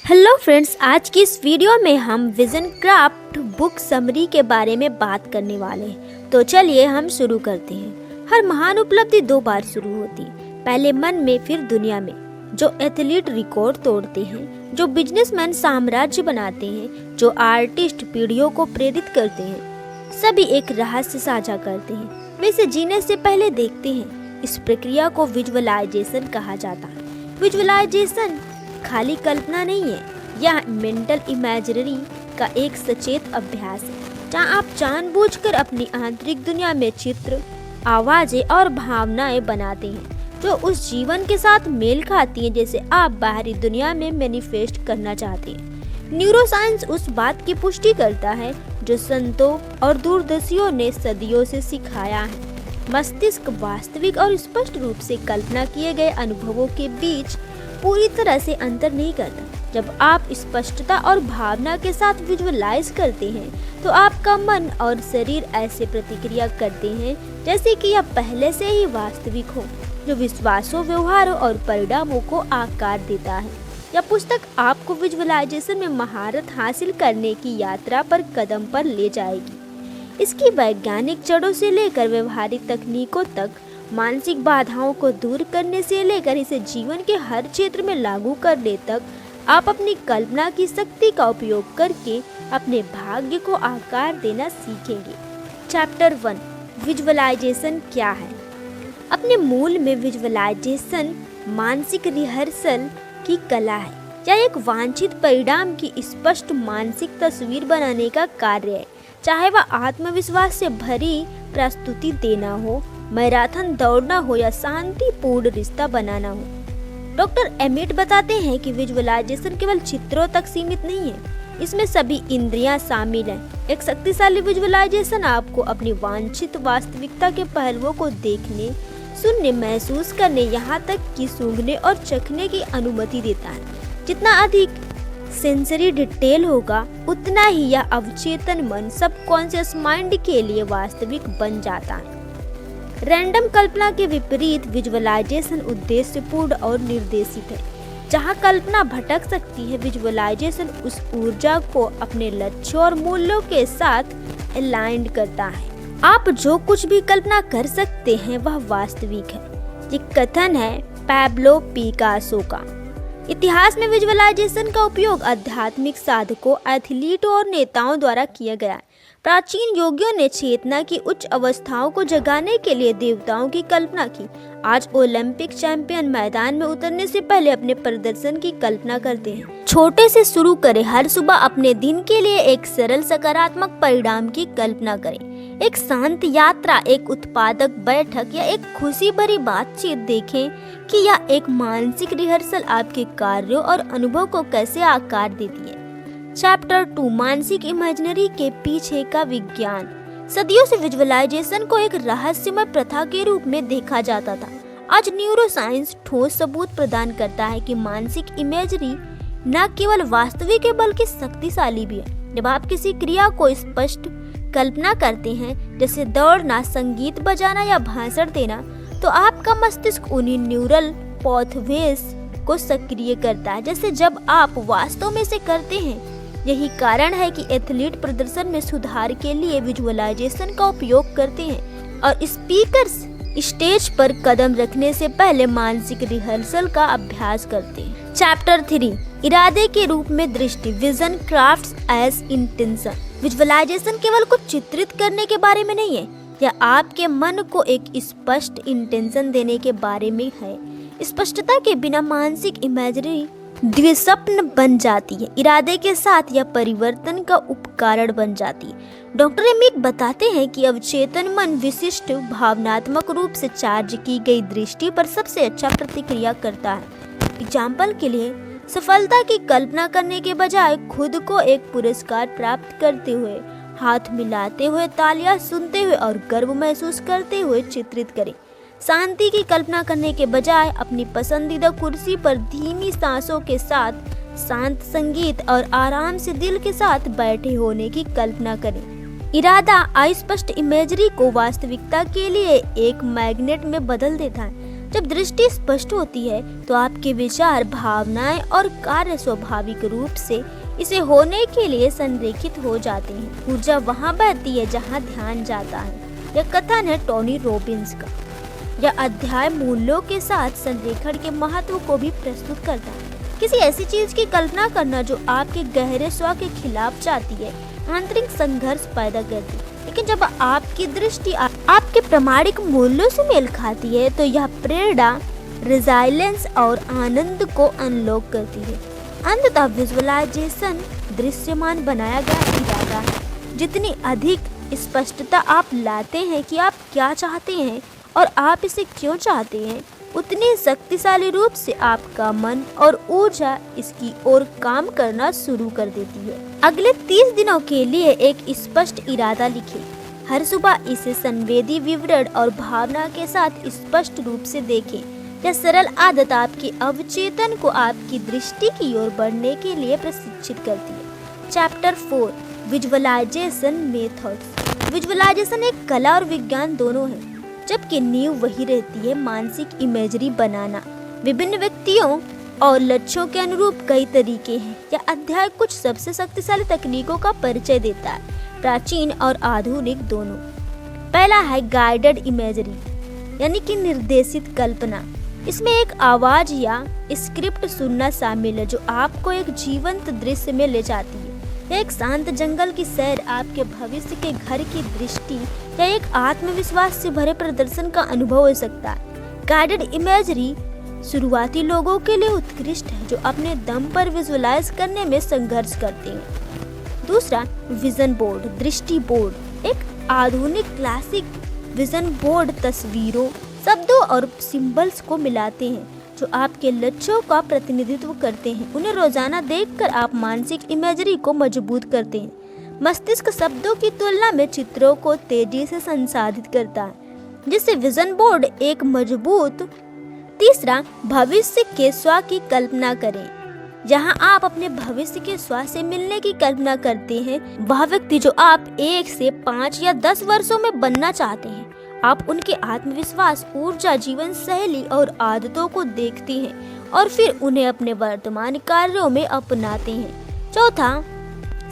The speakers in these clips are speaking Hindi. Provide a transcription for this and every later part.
हेलो फ्रेंड्स, आज की इस वीडियो में हम विजन क्राफ्ट बुक समरी के बारे में बात करने वाले हैं। तो चलिए हम शुरू करते हैं। हर महान उपलब्धि दो बार शुरू होती है, पहले मन में फिर दुनिया में। जो एथलीट रिकॉर्ड तोड़ते हैं, जो बिजनेसमैन साम्राज्य बनाते हैं, जो आर्टिस्ट पीढ़ियों को प्रेरित करते हैं, सभी एक रहस्य साझा करते हैं। वे इसे जीने से पहले देखते हैं। इस प्रक्रिया को विजुअलाइजेशन कहा जाता है। विजुअलाइजेशन खाली कल्पना नहीं है, यह मेंटल इमेजरी का एक सचेत अभ्यास है, जहाँ आप जानबूझकर अपनी आंतरिक दुनिया में चित्र, आवाजें और भावनाएं बनाते हैं जो उस जीवन के साथ मेल खाती हैं जैसे आप बाहरी दुनिया में मैनिफेस्ट करना चाहते हैं। न्यूरोसाइंस उस बात की पुष्टि करता है जो संतों और दूरदर्शियों ने सदियों से सिखाया है। मस्तिष्क वास्तविक और स्पष्ट रूप से कल्पना किए गए अनुभवों के बीच पूरी तरह से अंतर नहीं करता। जब आप स्पष्टता और भावना के साथ विजुअलाइज करते हैं तो आपका मन और शरीर ऐसे प्रतिक्रिया करते हैं जैसे कि यह पहले से ही वास्तविक हो, जो विश्वासों, व्यवहारों और परिणामों को आकार देता है। यह पुस्तक आपको विजुअलाइजेशन में महारत हासिल करने की यात्रा पर कदम पर ले जाएगी। इसकी वैज्ञानिक जड़ों से लेकर व्यवहारिक तकनीकों तक, मानसिक बाधाओं को दूर करने से लेकर इसे जीवन के हर क्षेत्र में लागू करने तक, आप अपनी कल्पना की शक्ति का उपयोग करके अपने भाग्य को आकार देना सीखेंगे। चैप्टर 1, विजुअलाइजेशन क्या है? अपने मूल में विजुअलाइजेशन मानसिक रिहर्सल की कला है। यह एक वांछित परिणाम की स्पष्ट मानसिक तस्वीर बनाने का कार्य है, चाहे वह आत्मविश्वास से भरी प्रस्तुति देना हो, मैराथन दौड़ना हो या शांतिपूर्ण रिश्ता बनाना हो। डॉक्टर एमिट बताते हैं कि विजुअलाइजेशन केवल चित्रों तक सीमित नहीं है, इसमें सभी इंद्रियां शामिल हैं। एक शक्तिशाली विजुअलाइजेशन आपको अपनी वांछित वास्तविकता के पहलुओं को देखने, सुनने, महसूस करने, यहाँ तक कि सूंघने और चखने की अनुमति देता है। जितना अधिक सेंसरी डिटेल होगा, उतना ही यह अवचेतन मन, सबकॉन्शियस माइंड के लिए वास्तविक बन जाता है। रैंडम कल्पना के विपरीत विजुअलाइजेशन उद्देश्यपूर्ण और निर्देशित है। जहां कल्पना भटक सकती है, विजुअलाइजेशन उस ऊर्जा को अपने लक्ष्यों और मूल्यों के साथ अलाइंड करता है। आप जो कुछ भी कल्पना कर सकते हैं वह वास्तविक है। ये कथन है पैब्लो पिकासो का। इतिहास में विजुअलाइजेशन का उपयोग आध्यात्मिक साधकों, एथलीटों और नेताओं द्वारा किया गया है। प्राचीन योगियों ने चेतना की उच्च अवस्थाओं को जगाने के लिए देवताओं की कल्पना की। आज ओलंपिक चैंपियन मैदान में उतरने से पहले अपने प्रदर्शन की कल्पना करते हैं। छोटे से शुरू करें। हर सुबह अपने दिन के लिए एक सरल सकारात्मक परिणाम की कल्पना करें। एक शांत यात्रा, एक उत्पादक बैठक या एक खुशी भरी बातचीत देखें कि यह एक मानसिक रिहर्सल आपके कार्यों और अनुभव को कैसे आकार देती है। चैप्टर 2, मानसिक इमेजिनरी के पीछे का विज्ञान। सदियों से विजुअलाइजेशन को एक रहस्यमय प्रथा के रूप में देखा जाता था। आज न्यूरोसाइंस ठोस सबूत प्रदान करता है कि मानसिक इमेजरी न केवल वास्तविक है बल्कि शक्तिशाली भी है। जब आप किसी क्रिया को स्पष्ट कल्पना करते हैं, जैसे दौड़ना, संगीत बजाना या भाषण देना, तो आपका मस्तिष्क उन्हीं न्यूरल पाथवेज को सक्रिय करता है जैसे जब आप वास्तव में से करते हैं। यही कारण है कि एथलीट प्रदर्शन में सुधार के लिए विजुअलाइजेशन का उपयोग करते हैं और स्पीकर्स स्टेज पर कदम रखने से पहले मानसिक रिहर्सल का अभ्यास करते हैं। चैप्टर 3, इरादे के रूप में दृष्टि। Vision crafts as intention. Visualization केवल कुछ चित्रित करने के बारे में नहीं है, यह आपके मन को एक स्पष्ट इंटेंशन देने के बारे में है। स्पष्टता के बिना मानसिक इमेजरी द्विस्वप्न बन जाती है। इरादे के साथ यह परिवर्तन का उपकरण बन जाती है। डॉक्टर एमिट बताते हैं कि अवचेतन मन विशिष्ट भावनात्मक रूप से चार्ज की गई दृष्टि पर सबसे अच्छा प्रतिक्रिया करता है। एग्जाम्पल के लिए, सफलता की कल्पना करने के बजाय खुद को एक पुरस्कार प्राप्त करते हुए, हाथ मिलाते हुए, तालियां सुनते हुए और गर्व महसूस करते हुए चित्रित करें। शांति की कल्पना करने के बजाय अपनी पसंदीदा कुर्सी पर धीमी सांसों के साथ शांत संगीत और आराम से दिल के साथ बैठे होने की कल्पना करें। इरादा अस्पष्ट इमेजरी को वास्तविकता के लिए एक मैग्नेट में बदल देता है। जब दृष्टि स्पष्ट होती है तो आपके विचार, भावनाएं और कार्य स्वाभाविक रूप से इसे होने के लिए संरेखित हो जाते हैं। ऊर्जा वहां बहती है जहां ध्यान जाता है। यह कथन है टोनी रॉबिन्स का। यह अध्याय मूल्यों के साथ संरेखण के महत्व को भी प्रस्तुत करता है। किसी ऐसी चीज की कल्पना करना जो आपके गहरे स्व के खिलाफ जाती है, आंतरिक संघर्ष पैदा करती है। लेकिन जब आपकी दृष्टि आपके प्रामाणिक मूल्यों से मेल खाती है तो यह प्रेरणा, रिजाइलेंस और आनंद को अनलॉक करती है। अंततः विजुअलाइजेशन दृश्यमान बनाया गया इरादा है। जितनी अधिक स्पष्टता आप लाते हैं कि आप क्या चाहते हैं और आप इसे क्यों चाहते हैं, उतनी शक्तिशाली रूप से आपका मन और ऊर्जा इसकी ओर काम करना शुरू कर देती है। अगले 30 दिनों के लिए एक स्पष्ट इरादा लिखें। हर सुबह इसे संवेदी विवरण और भावना के साथ स्पष्ट रूप से देखें। यह सरल आदत आपके अवचेतन को आपकी दृष्टि की ओर बढ़ने के लिए प्रशिक्षित करती है। Chapter 4 visualisation methods. विजुअलाइजेशन एक कला और विज्ञान दोनों है, जबकि नींव वही रहती है मानसिक इमेजरी बनाना। विभिन्न व्यक्तियों और लक्ष्यों के अनुरूप कई तरीके हैं। यह अध्याय कुछ सबसे शक्तिशाली तकनीकों का परिचय देता है, प्राचीन और आधुनिक दोनों। पहला है गाइडेड इमेजरी, यानी कि निर्देशित कल्पना। इसमें एक आवाज या स्क्रिप्ट सुनना शामिल है जो आपको एक जीवंत दृश्य में ले जाती है। यह एक शांत जंगल की सैर, आपके भविष्य के घर की दृष्टि या एक आत्मविश्वास से भरे प्रदर्शन का अनुभव हो सकता है। गाइडेड इमेजरी शुरुआती लोगों के लिए उत्कृष्ट है जो अपने दम पर विजुअलाइज करने में संघर्ष करते हैं। दूसरा, विजन बोर्ड, दृष्टि बोर्ड। एक आधुनिक क्लासिक विजन बोर्ड तस्वीरों, शब्दों और सिंबल्स को मिलाते हैं जो आपके लक्ष्यों का प्रतिनिधित्व करते हैं। उन्हें रोजाना देखकर आप मानसिक इमेजरी को मजबूत करते हैं। मस्तिष्क शब्दों की तुलना में चित्रों को तेजी से संसाधित करता है, जिससे विजन बोर्ड एक मजबूत। तीसरा, भविष्य के स्व की कल्पना करें। जहां आप अपने भविष्य के स्व से मिलने की कल्पना करते हैं, वह व्यक्ति जो आप 1 से 5 या 10 वर्षों में बनना चाहते हैं। आप उनके आत्मविश्वास, ऊर्जा, जीवन शैली और आदतों को देखते हैं और फिर उन्हें अपने वर्तमान कार्यों में अपनाते हैं। चौथा,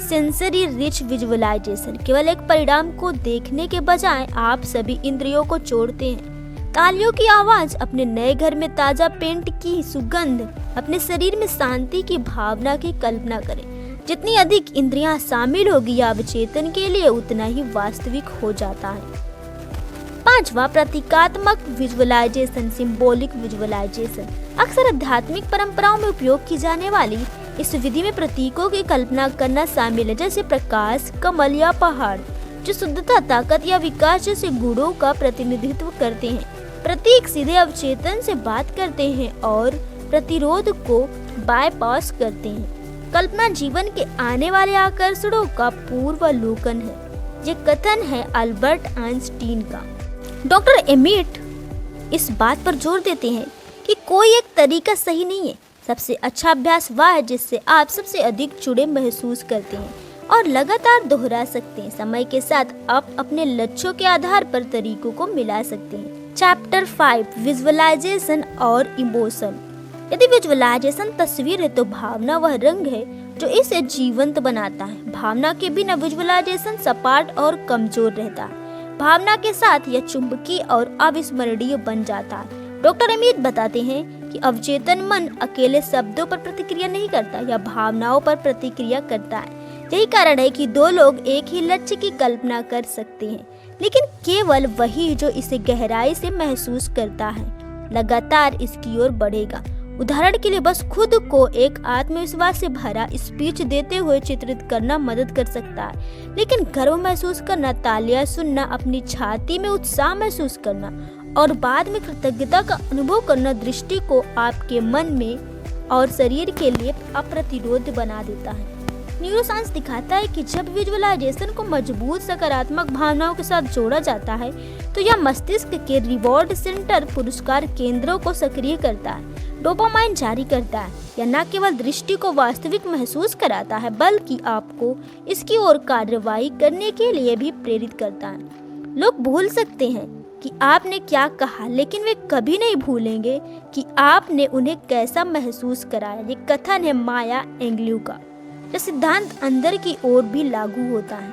सेंसरी रिच विजुअलाइजेशन। केवल एक परिणाम को देखने के बजाय आप सभी इंद्रियों को जोड़ते हैं। तालियों की आवाज, अपने नए घर में ताजा पेंट की सुगंध, अपने शरीर में शांति की भावना की कल्पना करें। जितनी अधिक इंद्रियां शामिल होगी अवचेतन के लिए उतना ही वास्तविक हो जाता है। पांचवा, प्रतीकात्मक विजुअलाइजेशन, सिंबॉलिक विजुअलाइजेशन। अक्सर आध्यात्मिक परंपराओं में उपयोग की जाने वाली इस विधि में प्रतीकों की कल्पना करना शामिल है, जैसे प्रकाश, कमल या पहाड़, जो शुद्धता, ताकत या विकास जैसे गुणों का प्रतिनिधित्व करते हैं। प्रतीक सीधे अवचेतन से बात करते हैं और प्रतिरोध को बायपास करते हैं। कल्पना जीवन के आने वाले आकर्षणों का पूर्वावलोकन है। ये कथन है अल्बर्ट आइंस्टीन का। डॉक्टर एमिट इस बात पर जोर देते हैं कि कोई एक तरीका सही नहीं है। सबसे अच्छा अभ्यास वह है जिससे आप सबसे अधिक जुड़े महसूस करते हैं और लगातार दोहरा सकते हैं। समय के साथ आप अपने लक्ष्यों के आधार पर तरीकों को मिला सकते हैं। चैप्टर 5, विजुअलाइजेशन और इमोशन। यदि विजुअलाइजेशन तस्वीर है तो भावना वह रंग है जो इसे जीवंत बनाता है। भावना के बिना विजुअलाइजेशन सपाट और कमजोर रहता है। भावना के साथ यह चुंबकीय और अविस्मरणीय बन जाता है। डॉक्टर अमित बताते हैं कि अवचेतन मन अकेले शब्दों पर प्रतिक्रिया नहीं करता, यह भावनाओं पर प्रतिक्रिया करता है। यही कारण है कि दो लोग एक ही लक्ष्य की कल्पना कर सकते हैं, लेकिन केवल वही जो इसे गहराई से महसूस करता है लगातार इसकी ओर बढ़ेगा। उदाहरण के लिए बस खुद को एक आत्मविश्वास से भरा स्पीच देते हुए चित्रित करना मदद कर सकता है, लेकिन गर्व महसूस करना, तालियां सुनना, अपनी छाती में उत्साह महसूस करना और बाद में कृतज्ञता का अनुभव करना दृष्टि को आपके मन में और शरीर के लिए अप्रतिरोध बना देता है। न्यूरोसाइंस दिखाता है कि जब विजुअलाइजेशन को मजबूत सकारात्मक भावनाओं के साथ जोड़ा जाता है तो यह मस्तिष्क के रिवॉर्ड सेंटर, पुरस्कार केंद्रों को सक्रिय करता है, डोपामाइन जारी करता है। यह न केवल दृष्टि को वास्तविक महसूस कराता है बल्कि आपको इसकी ओर कार्रवाई करने के लिए भी प्रेरित करता है। लोग भूल सकते हैं कि आपने क्या कहा, लेकिन वे कभी नहीं भूलेंगे कि आपने उन्हें कैसा महसूस कराया। ये कथन है माया एंगेल्यू का। यह सिद्धांत अंदर की ओर भी लागू होता है।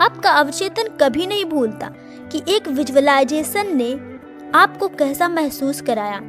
आपका अवचेतन कभी नहीं भूलता कि एक विजुअलाइजेशन ने आपको कैसा महसूस कराया।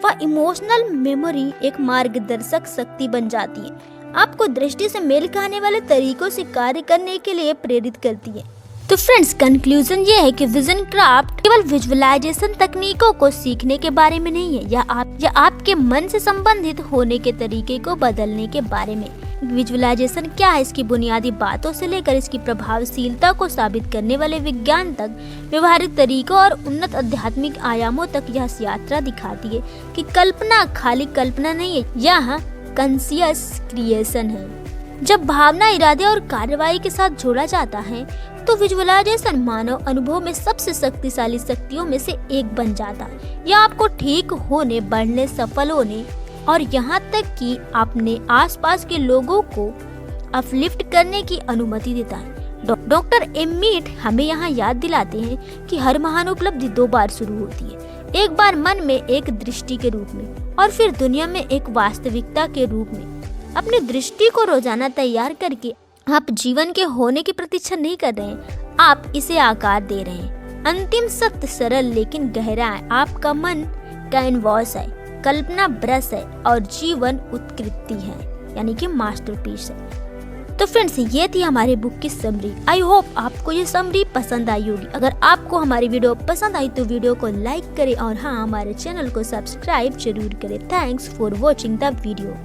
वह इमोशनल मेमोरी एक मार्गदर्शक शक्ति बन जाती है, आपको दृष्टि से मेल खाने वाले तरीकों से कार्य करने के लिए प्रेरित करती है। तो फ्रेंड्स, कंक्लूजन ये है कि विजन क्राफ्ट केवल विजुअलाइजेशन तकनीकों को सीखने के बारे में नहीं है, यह आपके मन से संबंधित होने के तरीके को बदलने के बारे में। विजुअलाइजेशन क्या है, इसकी बुनियादी बातों से लेकर इसकी प्रभावशीलता को साबित करने वाले विज्ञान तक, व्यवहारिक तरीकों और उन्नत आध्यात्मिक आयामों तक यह यात्रा दिखाती है कि कल्पना खाली कल्पना नहीं है, यह कॉन्शियस क्रिएशन है। जब भावना, इरादे और कार्रवाई के साथ जोड़ा जाता है तो विजुअलाइजेशन मानव अनुभव में सबसे शक्तिशाली शक्तियों में से एक बन जाता है। यह आपको ठीक होने, बढ़ने, सफल होने और यहाँ तक कि अपने आसपास के लोगों को अपलिफ्ट करने की अनुमति देता है। डॉक्टर एमिट हमें यहाँ याद दिलाते हैं कि हर महान उपलब्धि 2 बार शुरू होती है, एक बार मन में एक दृष्टि के रूप में और फिर दुनिया में एक वास्तविकता के रूप में। अपनी दृष्टि को रोजाना तैयार करके आप जीवन के होने की प्रतीक्षा नहीं कर रहे हैं, आप इसे आकार दे रहे हैं। अंतिम सत्य सरल लेकिन गहरा है। आपका मन कैनवास है, कल्पना ब्रश है और जीवन उत्कृति है, यानी कि मास्टरपीस है। तो फ्रेंड्स, ये थी हमारे बुक की समरी। आई होप आपको ये समरी पसंद आई होगी। अगर आपको हमारी वीडियो पसंद आई तो वीडियो को लाइक करें और हाँ, हमारे चैनल को सब्सक्राइब जरूर करें। Thanks for watching the video.